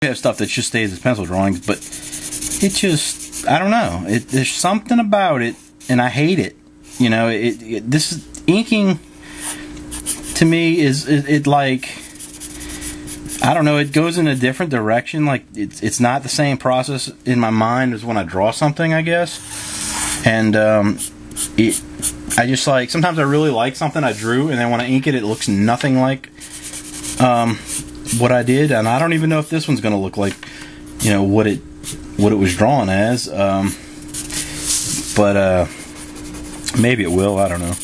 We have stuff that just stays as pencil drawings, but it just, I don't know. There's something about it, and I hate it. You know, this inking to me is like, I don't know. It goes in a different direction. Like it's not the same process in my mind as when I draw something, I guess. And I just like, sometimes I really like something I drew, and then when I ink it, it looks nothing like what I did, and I don't even know if this one's gonna look like, you know, what it was drawn as. But maybe it will. I don't know.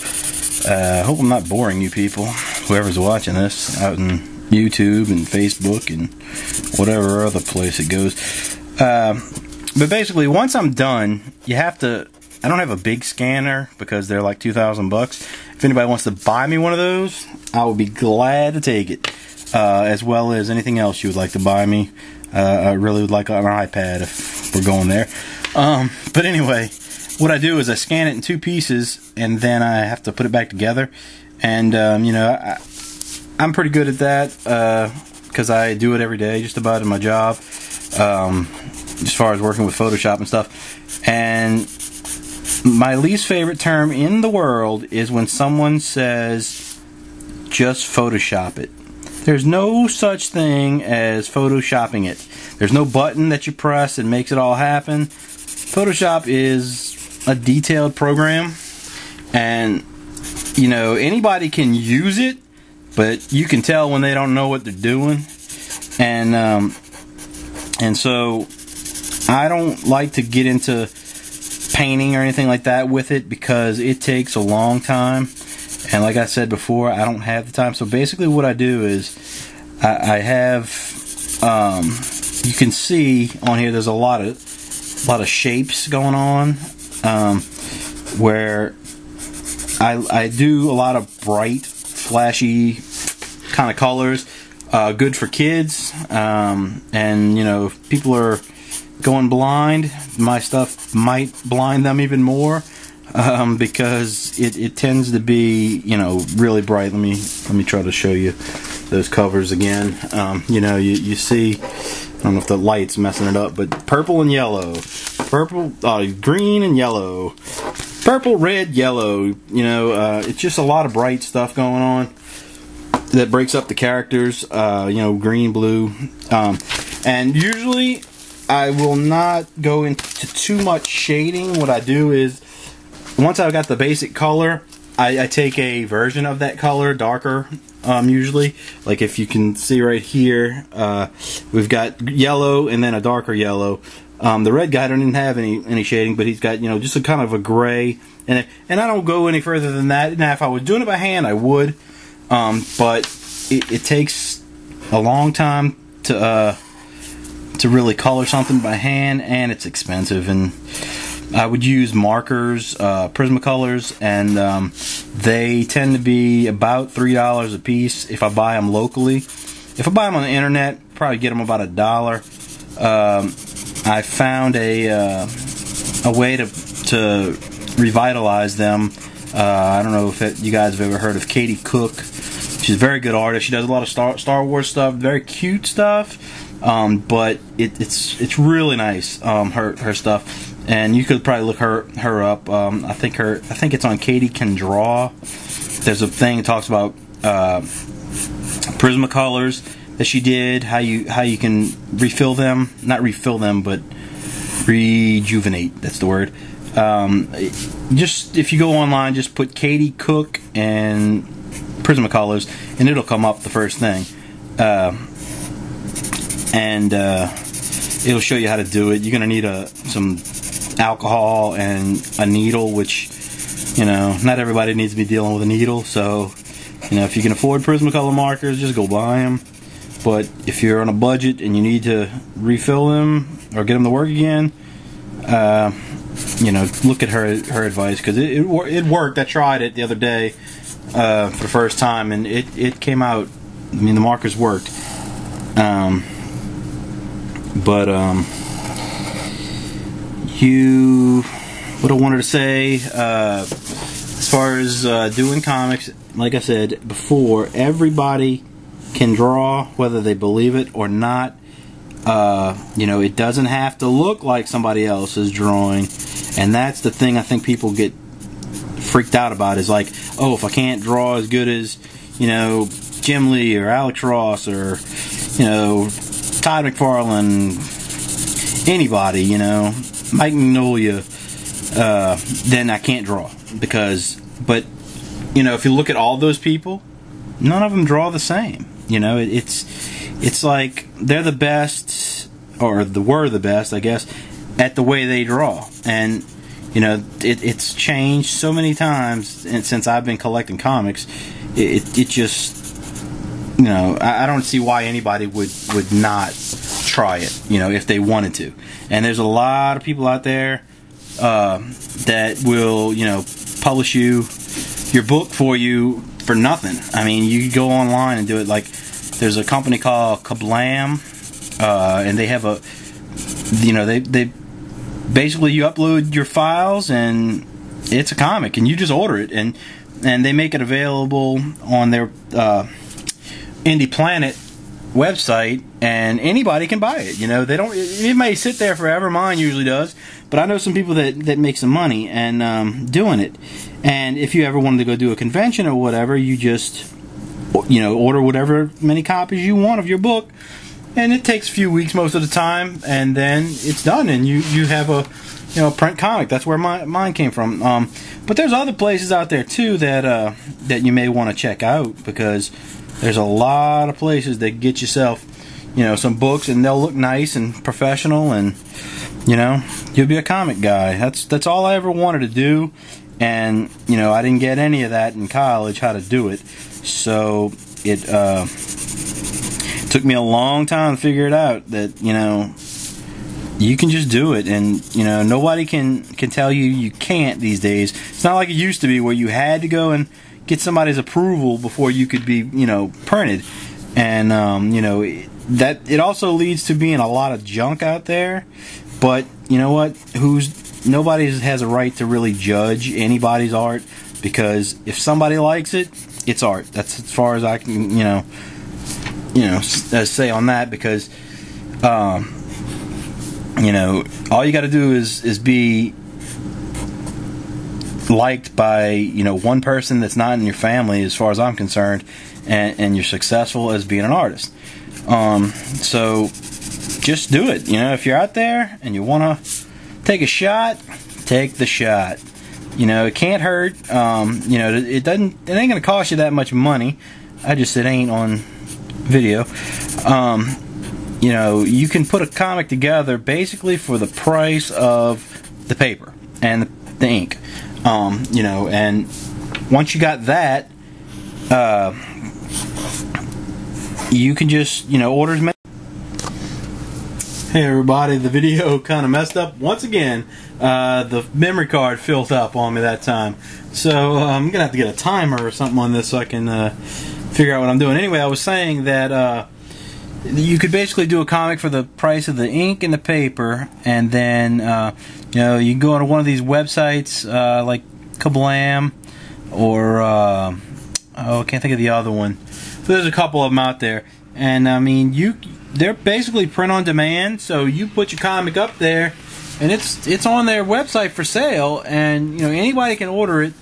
I hope I'm not boring you people, whoever's watching this out in YouTube and Facebook and whatever other place it goes. But basically, once I'm done, you have to. I don't have a big scanner because they're like $2,000. If anybody wants to buy me one of those, I would be glad to take it. As well as anything else you would like to buy me. I really would like an iPad if we're going there. But anyway, what I do is I scan it in 2 pieces, and then I have to put it back together. And you know, I'm pretty good at that because I do it every day, just about in my job, as far as working with Photoshop and stuff. And my least favorite term in the world is when someone says, "Just Photoshop it." There's no such thing as photoshopping it. There's no button that you press and makes it all happen. Photoshop is a detailed program, and you know, anybody can use it, but you can tell when they don't know what they're doing. And so I don't like to get into painting or anything like that with it because it takes a long time. And like I said before, I don't have the time. So basically what I do is I have, you can see on here there's a lot of shapes going on, where I do a lot of bright, flashy kind of colors, good for kids. And you know, if people are going blind, my stuff might blind them even more. Because it tends to be, you know, really bright. Let me try to show you those covers again. You know, you see, I don't know if the light's messing it up, but purple and yellow, green and yellow, purple, red, yellow. You know, it's just a lot of bright stuff going on that breaks up the characters. You know, green, blue, and usually I will not go into too much shading. What I do is, once I've got the basic color, I take a version of that color, darker, usually. Like if you can see right here, we've got yellow and then a darker yellow. The red guy doesn't have any shading, but he's got, you know, just a kind of a gray. And I don't go any further than that. Now, if I was doing it by hand, I would. But it takes a long time to really color something by hand, and it's expensive. And I would use markers, Prismacolors, and they tend to be about $3 a piece if I buy them locally. If I buy them on the internet, probably get them about $1. I found a way to revitalize them. I don't know if you guys have ever heard of Katie Cook. She's a very good artist. She does a lot of Star Wars stuff, very cute stuff, but it's really nice. Her stuff. And you could probably look her up. I think it's on Katie Can Draw. There's a thing that talks about Prismacolors that she did, how you can refill them, not refill them, but rejuvenate. That's the word. Just if you go online, just put Katie Cook and Prismacolors, and it'll come up the first thing. And it'll show you how to do it. You're gonna need some alcohol and a needle, which, you know, not everybody needs to be dealing with a needle. So, you know, if you can afford Prismacolor markers, just go buy them. But if you're on a budget and you need to refill them or get them to work again, you know, look at her advice, because it worked. I tried it the other day for the first time, and it came out. I mean, the markers worked. What I wanted to say, as far as doing comics, like I said before, everybody can draw, whether they believe it or not. You know, it doesn't have to look like somebody else's drawing, and that's the thing I think people get freaked out about, is like, oh, if I can't draw as good as, you know, Jim Lee or Alex Ross or, you know, Todd McFarlane, anybody, you know, Mike Magnolia, then I can't draw. But, you know, if you look at all those people, none of them draw the same. You know, it's like they're the best, or were the best, I guess, at the way they draw. And, you know, it's changed so many times, and since I've been collecting comics, it just, you know, I don't see why anybody would not try it, you know, if they wanted to. And there's a lot of people out there that will, you know, publish your book for you for nothing. I mean, you go online and do it. Like, there's a company called Kablam, and they have a, you know, they basically, you upload your files and it's a comic, and you just order it, and they make it available on their Indie Planet website, and anybody can buy it. You know, they don't. It may sit there forever. Mine usually does, but I know some people that make some money and doing it. And if you ever wanted to go do a convention or whatever, you just, you know, order whatever many copies you want of your book, and it takes a few weeks most of the time, and then it's done, and you have a, you know, a print comic. That's where mine came from. But there's other places out there too that you may want to check out, because there's a lot of places that get yourself, you know, some books, and they'll look nice and professional, and, you know, you'll be a comic guy. That's all I ever wanted to do, and, you know, I didn't get any of that in college, how to do it. So it took me a long time to figure it out, that, you know, you can just do it, and, you know, nobody can tell you can't these days. It's not like it used to be, where you had to go and get somebody's approval before you could be, you know, printed. And, you know, it also leads to being a lot of junk out there. But, you know what, nobody has a right to really judge anybody's art, because if somebody likes it, it's art. That's as far as I can, you know, say on that, because, you know, all you got to do is be liked by, you know, one person that's not in your family, as far as I'm concerned, and you're successful as being an artist. So just do it. You know, if you're out there and you want to take a shot, take the shot. You know, it can't hurt. You know, it ain't gonna cost you that much money. It ain't on video. You know, you can put a comic together basically for the price of the paper and the ink. You know, and once you got that, you can just, you know, order as many. Hey everybody, the video kind of messed up once again. The memory card filled up on me that time, so I'm gonna have to get a timer or something on this so I can figure out what I'm doing. Anyway, I was saying that you could basically do a comic for the price of the ink and the paper, and then you know, you can go on one of these websites like Kablam, or I can't think of the other one. But there's a couple of them out there, and I mean, they're basically print on demand. So you put your comic up there, and it's on their website for sale, and, you know, anybody can order it,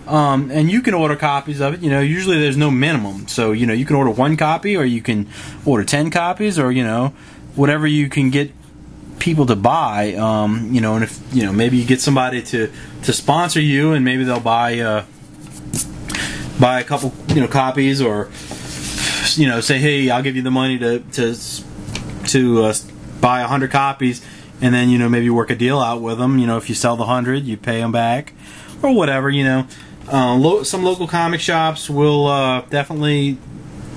and you can order copies of it. You know, usually there's no minimum, so, you know, you can order 1 copy, or you can order 10 copies, or, you know, whatever you can get people to buy. You know, and if, you know, maybe you get somebody to sponsor you, and maybe they'll buy a couple, you know, copies, or, you know, say, hey, I'll give you the money to buy 100 copies, and then, you know, maybe work a deal out with them. You know, if you sell the 100, you pay them back, or whatever. You know, some local comic shops will definitely,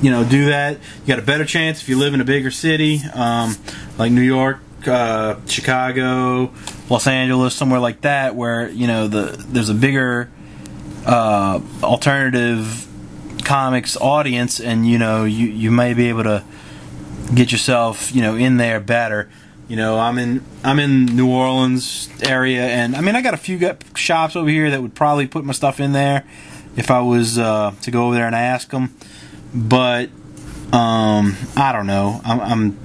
you know, do that. You got a better chance if you live in a bigger city, like New York, Chicago, Los Angeles, somewhere like that, where, you know, there's a bigger alternative comics audience, and, you know, you may be able to get yourself, you know, in there better. You know, I'm in New Orleans area, and I mean, I got a few shops over here that would probably put my stuff in there if I was to go over there and ask them. But I don't know. I'm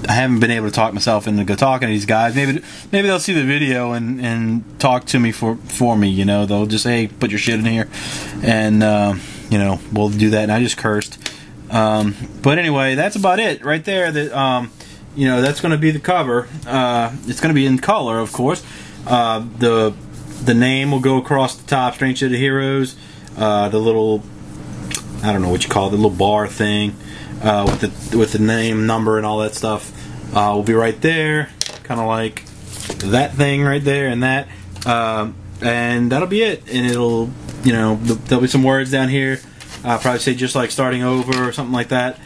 I haven't been able to talk myself into go talking to these guys. Maybe they'll see the video and talk to me for me. You know, they'll just say, hey, put your shit in here, and you know, we'll do that. And I just cursed. But anyway, that's about it right there. That you know, that's going to be the cover. It's going to be in color, of course. The name will go across the top. Strange City Heroes. The little, I don't know what you call it, the little bar thing. With the name, number, and all that stuff will be right there, kind of like that thing right there, and that, and that'll be it. And it'll, you know, there'll be some words down here. I'll probably say just like starting over or something like that.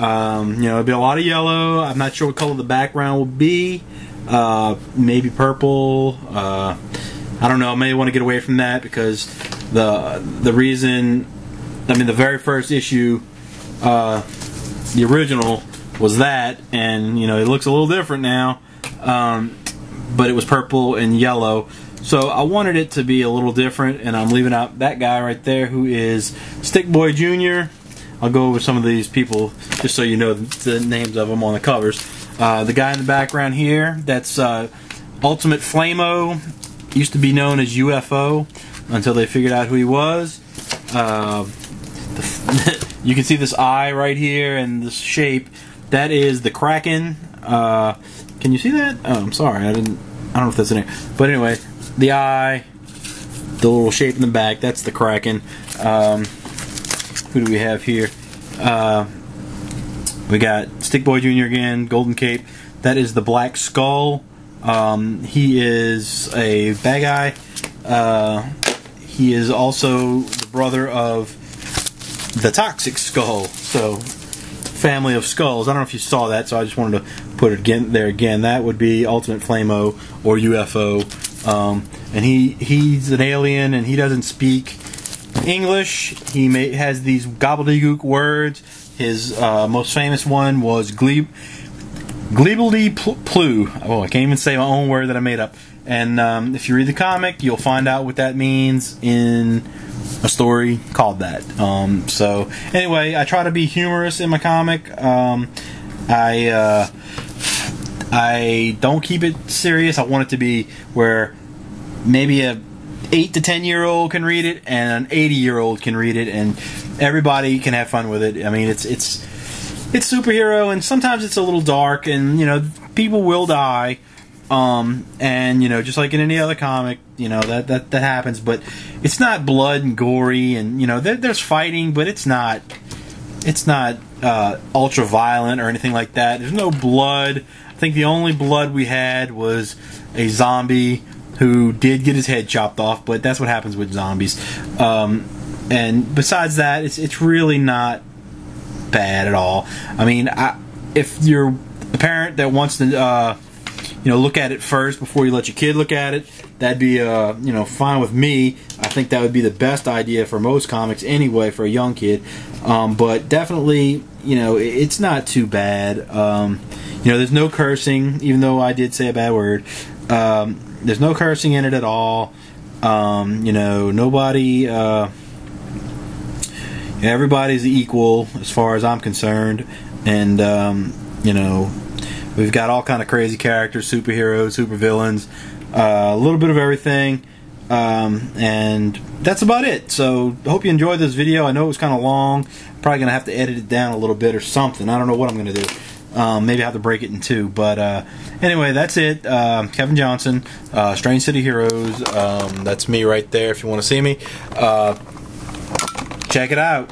You know, it'll be a lot of yellow. I'm not sure what color the background will be. Maybe purple. I don't know. I may want to get away from that because the reason, I mean, the very first issue. The original was that, and you know, it looks a little different now, but it was purple and yellow, so I wanted it to be a little different, and I'm leaving out that guy right there who is Stick Boy Jr. I'll go over some of these people just so you know the names of them on the covers. The guy in the background here, that's Ultimate Flamo, used to be known as UFO until they figured out who he was. You can see this eye right here and this shape. That is the Kraken. Can you see that? Oh, I'm sorry. I don't know if that's in there. But anyway, the eye, the little shape in the back, that's the Kraken. Who do we have here? We got Stick Boy Jr. again, Golden Cape. That is the Black Skull. He is a bad guy. He is also the brother of the Toxic Skull, so family of skulls. I don't know if you saw that, so I just wanted to put it again. That would be Ultimate Flamo or UFO, and he's an alien and he doesn't speak English. He has these gobbledygook words. His most famous one was Gleebly Ploo. Oh, I can't even say my own word that I made up. And if you read the comic, you'll find out what that means in a story called that. So anyway, I try to be humorous in my comic. I don't keep it serious. I want it to be where maybe a 8 to 10 year old can read it and an 80-year-old can read it, and everybody can have fun with it. I mean, it's superhero, and sometimes it's a little dark, and you know, people will die. And you know, just like in any other comic, you know, that happens, but it's not blood and gory, and you know, there's fighting, but it's not ultra violent or anything like that. There's no blood. I think the only blood we had was a zombie who did get his head chopped off, but that's what happens with zombies. And besides that, it's really not bad at all. I mean, if you're a parent that wants to you know, look at it first before you let your kid look at it, that'd be you know, fine with me. I think that would be the best idea for most comics anyway for a young kid. But definitely, you know, it's not too bad. You know, there's no cursing, even though I did say a bad word. There's no cursing in it at all. You know, nobody, everybody's equal as far as I'm concerned, and you know, we've got all kind of crazy characters, superheroes, supervillains, a little bit of everything, and that's about it. So I hope you enjoyed this video. I know it was kind of long. Probably gonna have to edit it down a little bit or something. I don't know what I'm gonna do. Maybe I have to break it in two. But anyway, that's it. Kevin Johnson, Strange City Heroes. That's me right there if you want to see me. Check it out.